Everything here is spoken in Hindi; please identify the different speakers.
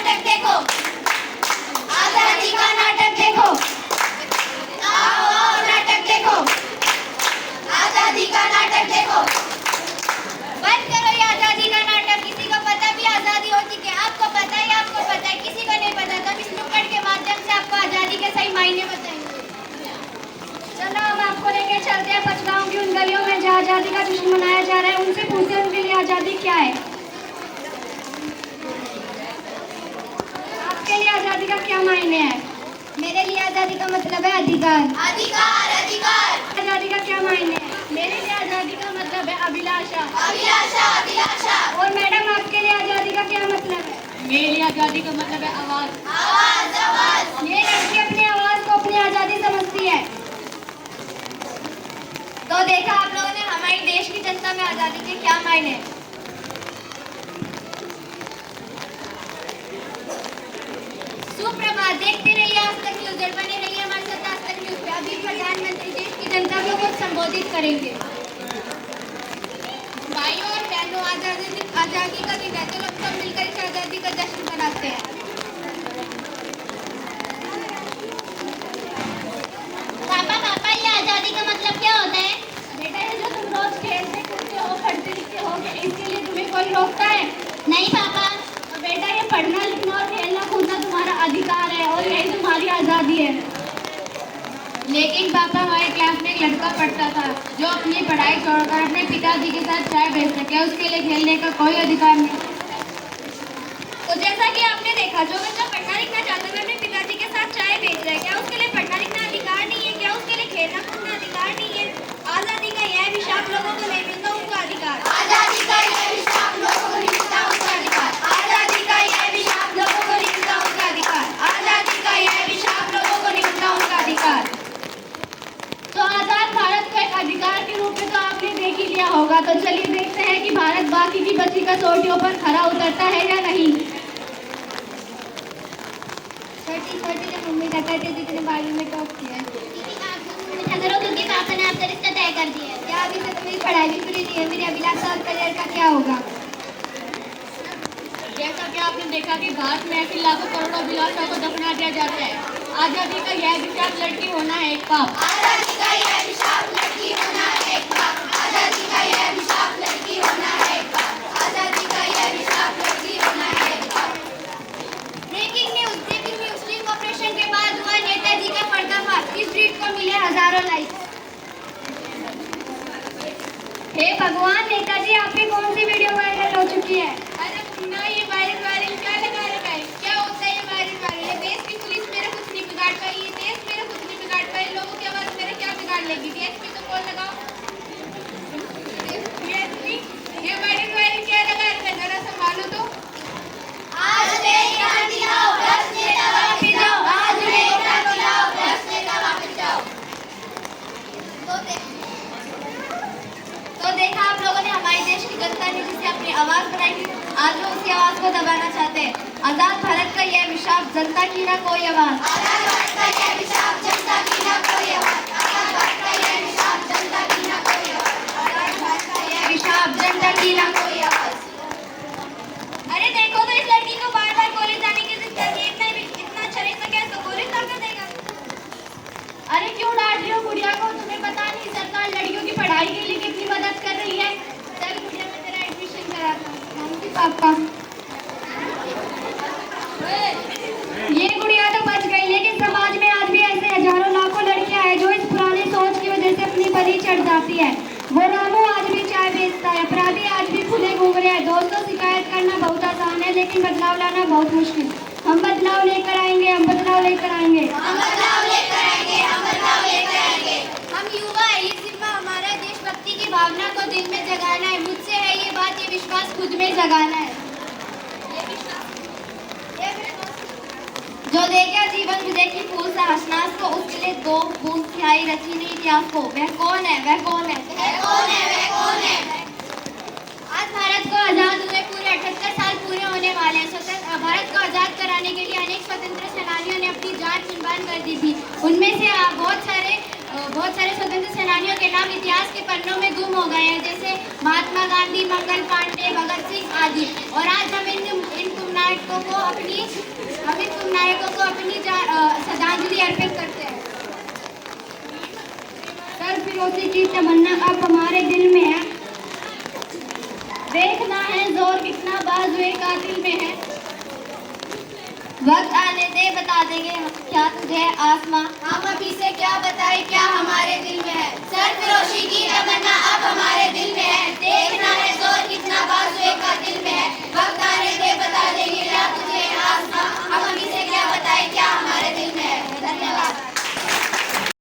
Speaker 1: नाटक देखो, आजादी का नाटक देखो, आओ आओ नाटक देखो, आजादी का नाटक देखो। बंद करो ये आजादी का नाटक। किसी को पता भी आजादी होती क्या? आपको पता है, किसी को नहीं पता। तो इस नुक्कड़ के माध्यम से आपको आजादी के सही मायने बताएंगे।
Speaker 2: चलो हम आपको लेके चलते हैं पचगांव की उन गलियों में जहाँ आजादी का जश्न मनाया जा रहा है। उनसे पूछते हैं उनके लिए आजादी क्या है। आपके लिए आजादी का क्या मायने है?
Speaker 1: मेरे लिए आजादी का मतलब है अधिकार। अधिकार अधिकार।
Speaker 2: आजादी का क्या मायने है? मेरे लिए आजादी का मतलब है अभिलाषा।
Speaker 1: अभिलाषा अभिलाषा।
Speaker 2: और मैडम आपके लिए आजादी का क्या मतलब है?
Speaker 3: मेरे लिए आजादी का मतलब है आवाज।
Speaker 1: आवाज आवाज।
Speaker 2: ये लड़की अपनी आवाज को अपनी आजादी समझती है।
Speaker 1: तो देखा आप लोगों ने हमारे देश की जनता में आजादी के क्या मायने हैं। सुप्रभात, देखते रहिए आज तक न्यूज़ और बने रहिए हमारे साथ आज तक न्यूज़ पे। अभी प्रधानमंत्री देश की जनता को संबोधित करेंगे। भाइयों और बहनों, आजादी का दिन है, तो लोग सब मिलकर इस आजादी का जश्न मनाते हैं। पापा ये आजादी का मतलब क्या होता है?
Speaker 2: बेटा ये जो तुम रोज खेलते कूदते हो पढ़ते लिखते हो इसके लिए तुम्हें कोई रोकता है?
Speaker 1: नहीं पापा।
Speaker 2: तो बेटा ये पढ़ना लिखना और खेलना कूदना तुम्हारा अधिकार है और यही तुम्हारी आजादी है।
Speaker 3: लेकिन पापा, हमारे क्लास में एक लड़का पढ़ता था जो अपनी पढ़ाई छोड़कर अपने पिताजी के साथ चाय बेच सके। उसके लिए खेलने का कोई अधिकार नहीं।
Speaker 1: तो जैसा कि आपने देखा, जो बच्चा पढ़ना लिखना चाहता है अपने पिताजी के साथ चाय बेच रहा है, क्या उसके लिए पढ़ना लिखना अधिकार नहीं है? क्या उसके लिए खेलना कूदना अधिकार नहीं है? आजादी का यह विशाप लोगों को नहीं मिलता उनका अधिकार। आजादी का यह विशाप लोगों को नहीं मिलता उनका अधिकार। आजादी का यह विशाप लोगों को नहीं मिलता उनका अधिकार। आजादी का यह विशाप लोगों को नहीं मिलता उनका अधिकार।
Speaker 2: तो आजाद भारत को एक अधिकार के रूप में तो आपने देख ही लिया होगा। तो चलिए देखते हैं कि भारत बाकी की बची कसौटियों पर खरा उतरता है या नहीं।
Speaker 1: छोटी जब मम्मी कहते थे जितने बारी में टॉप किया है, अगर क्योंकि पापा ने आपसे रिश्ता तय कर दिया है। क्या अभी से तो मेरी पढ़ाई भी पूरी नहीं है, मेरी अभिलाषा और करियर का क्या होगा?
Speaker 3: जैसा कि आपने देखा कि भारत में ऐसे लाखों करोड़ों अभिलाषाओं को दफना दिया जाता है। आजादी का यह विचार लड़की होना है एक पाप।
Speaker 1: आजादी का यह विशाप लड़की होना है एक पाप। आजादी का यह विशाप लड़की होना है एक पाप। आजादी का यह विशाप लड़की होना है एक पाप। ब्रेकिंग न्यूज स्टिंग ऑपरेशन के बाद हुआ नेताजी का पर्दाफाश। इस ट्वीट को मिले हजारों लाइक।
Speaker 2: हे भगवान, नेताजी आपकी कौन सी वीडियो वायरल हो चुकी है?
Speaker 1: अरे मुन्ना, ये वायरल क्या लगा रखा है? क्या होता है ये वायरल? ये देश की पुलिस मेरा कुछ नहीं बिगाड़ पाई, ये देश मेरा कुछ नहीं बिगाड़ पाई। लोगों की आवाज मेरा क्या बिगाड़ लेगी? डीएसपी तो कॉल लगाओ। ये वायरल क्या लगा रखा है? जरा संभालो तो। आज मेरी आंटी आओ, दस नेता वापस जाओ। आज मेरी आंटी आओ, दस नेता वापस जाओ। तो देखा आप लोगों ने, हमारे देश की जनता ने जिसे अपनी आवाज बनाई थी, आज वो उसी आवाज को दबाना चाहते हैं। आजाद भारत का यह विशाप, जनता की ना कोई आवाज। आजाद भारत का यह विशाप, जनता की ना कोई आवाज। आजाद भारत का यह विशाप, जनता की ना कोई आवाज। आजाद भारत का यह विशाप, जनता की ना कोई आवाज। अरे देखो तो इस लड़की को बार बार कॉलेज जाने की जिद कर रही है। इतना अच्छा रिश्ता कैसे कॉलेज तक देगा?
Speaker 2: अरे क्यों डांट रही हो गुड़िया को? तुम्हें पता नहीं सरकार लड़कियों की पढ़ाई के लिए कितनी मदद कर रही है।
Speaker 1: चल गुड़िया, मैं तेरा एडमिशन कराता हूँ।
Speaker 2: मम्मी पापा, ये गुड़िया तो बच गई, लेकिन समाज में आज भी ऐसे हजारों लाखों लड़कियां हैं जो इस पुरानी सोच की वजह से अपनी बलि चढ़ जाती है। वो रामू आज भी चाय बेचता है, अपराधी आज भी खुले घूम रहे हैं। दोस्तों, शिकायत करना बहुत आसान है लेकिन बदलाव लाना बहुत मुश्किल। हम बदलाव लेकर आएंगे, हम बदलाव लेकर आएंगे,
Speaker 1: हम बदलाव लेकर आएंगे, हम बदलाव लेकर आएंगे। हम युवा है, ये जिम्मा हमारा है। देशभक्ति की भावना को दिल में जगाना है। मुझसे है ये बात, ये विश्वास खुद में जगाना है। जो देखे जीवन विजय की फूल से हंसनास को, उसके लिए दो बूंद स्याही रची नहीं इतिहास को। वह कौन है? वह कौन है? वह कौन है? वह कौन है? आज भारत को आजाद हुए पूरे 78 साल पूरे होने वाले हैं। स्वतंत्र भारत को आजाद कराने के लिए अनेक स्वतंत्र सेनानियों ने अपनी जान कुर्बान कर दी थी। उनमें से बहुत सारे बहुत सारे स्वतंत्र सेनानियों के नाम इतिहास के पन्नों में गुम हो गए हैं, जैसे महात्मा गांधी, मंगल पांडे, भगत सिंह आदि। और आज हम इन तुम नायकों को अपनी श्रद्धांजलि अर्पित करते हैं।
Speaker 2: सरफरोशी की तमन्ना अब हमारे दिल में है, देखना है जोर कितना बाजुए कातिल में है।
Speaker 1: वक्त आने दे बता देंगे क्या तुझे आसमां, हम अभी से क्या बताए क्या हमारे दिल में है। सरफरोशी की तमन्ना अब हमारे दिल में है, देखना